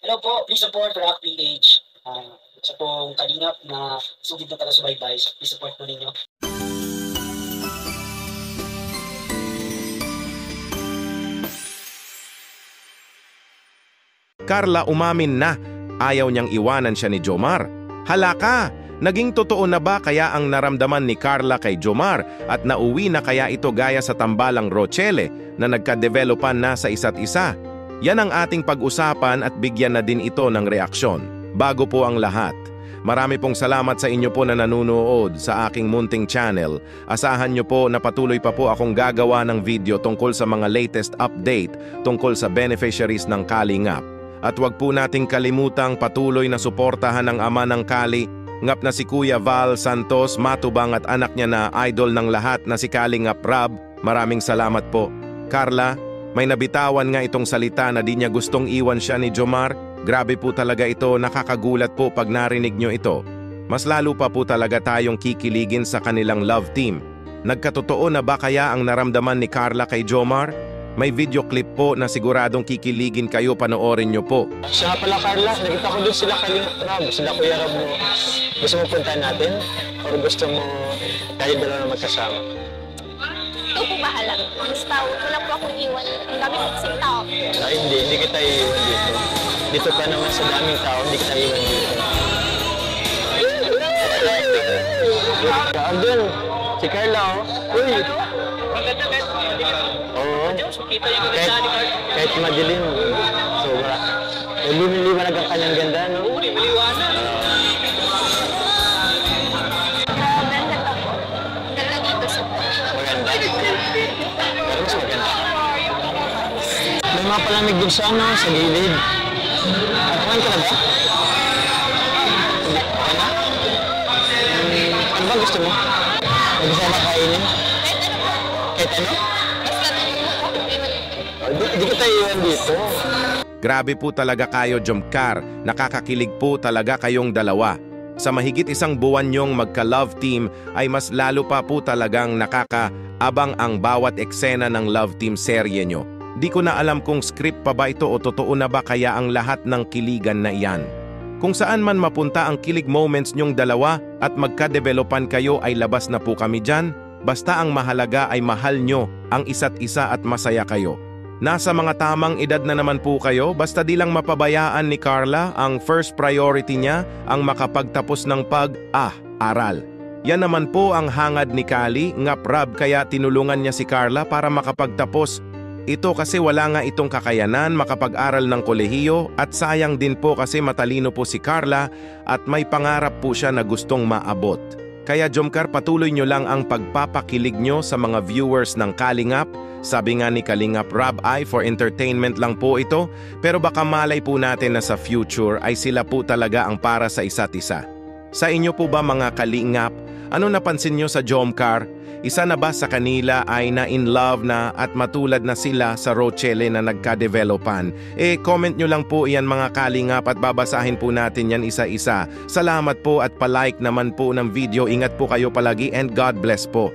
Hello po, please support Rock PH. Sa pong kalingap na sugid na taga-subaybay. Please support po ninyo. Carla umamin na ayaw niyang iwanan siya ni Jomar. Hala ka! Naging totoo na ba kaya ang naramdaman ni Carla kay Jomar at nauwi na kaya ito gaya sa tambalang Rochelle na nagka-developan na sa isa't isa? Yan ang ating pag-usapan at bigyan na din ito ng reaksyon. Bago po ang lahat, marami pong salamat sa inyo po na nanunood sa aking munting channel. Asahan nyo po na patuloy pa po akong gagawa ng video tungkol sa mga latest update tungkol sa beneficiaries ng Kalingap. At wag po nating kalimutang patuloy na suportahan ang ama ng Kali, ngap na si Kuya Val Santos Matubang at anak niya na idol ng lahat na si Kalingap Rab. Maraming salamat po. Carla, may nabitawan nga itong salita na di niya gustong iwan siya ni Jomar. Grabe po talaga ito, nakakagulat po pag narinig nyo ito. Mas lalo pa po talaga tayong kikiligin sa kanilang love team. Nagkatotoo na ba kaya ang naramdaman ni Carla kay Jomar? May video clip po na siguradong kikiligin kayo, panoorin nyo po. Siya nga pala Carla, nakita ko doon sila Kalingap Rab, sila Kuya Rab mo. Gusto mo puntahan natin? O gusto mo tayo dalawa na magkasama? Ito po bahala. Basta wala po akong iwan. Ang dami po kasing tao. Ay, hindi kita iiwan dito. Dito pa naman sa daming tao, hindi kita iiwan dito. Andun, si Carla oh. Uy! Maganda kahit Oo. kita yung ganda ni Carla. Kahit madilim, sobra. Lumiliwanag ang kanyang ganda, no? Uli, maliwanag. Grabe, ang ganda po. Ang ganda dito sa po. Maganda. Pero mas maganda. May mga palamig din siya, no? Sa gilid. Kumain ka na ba? Kumain na? Ano ba gusto mo? May gusto mo kainin? Kahit ano? Basta naman po akong iwan. Hindi kita iwan dito. Grabe po talaga kayo, Jomcar. Nakakakilig po talaga kayong dalawa. Sa mahigit isang buwan nyong magka-love team ay mas lalo pa po talagang nakakaabang ang bawat eksena ng love team serye nyo. Di ko na alam kung script pa ba ito o totoo na ba kaya ang lahat ng kiligan na iyan. Kung saan man mapunta ang kilig moments nyong dalawa at magka-developan kayo ay labas na po kami dyan. Basta ang mahalaga ay mahal nyo ang isa't isa at masaya kayo. Nasa mga tamang edad na naman po kayo, basta di lang mapabayaan ni Carla ang first priority niya ang makapagtapos ng pag-aral. Yan naman po ang hangad ni Kali, ngap Rab, kaya tinulungan niya si Carla para makapagtapos. Ito kasi wala nga itong kakayanan makapag-aral ng kolehiyo at sayang din po kasi matalino po si Carla at may pangarap po siya na gustong maabot. Kaya Jomcar, patuloy nyo lang ang pagpapakilig nyo sa mga viewers ng Kalingap. Sabi nga ni Kalingap Rab ay for entertainment lang po ito, pero baka malay po natin na sa future ay sila po talaga ang para sa isa't isa. Sa inyo po ba mga Kalingap, ano napansin nyo sa Jomcar? Isa na ba sa kanila ay na-in love na at matulad na sila sa Rochelle na nagka-developan? Comment nyo lang po iyan mga Kalingap at babasahin po natin yan isa-isa. Salamat po at palike naman po ng video. Ingat po kayo palagi and God bless po.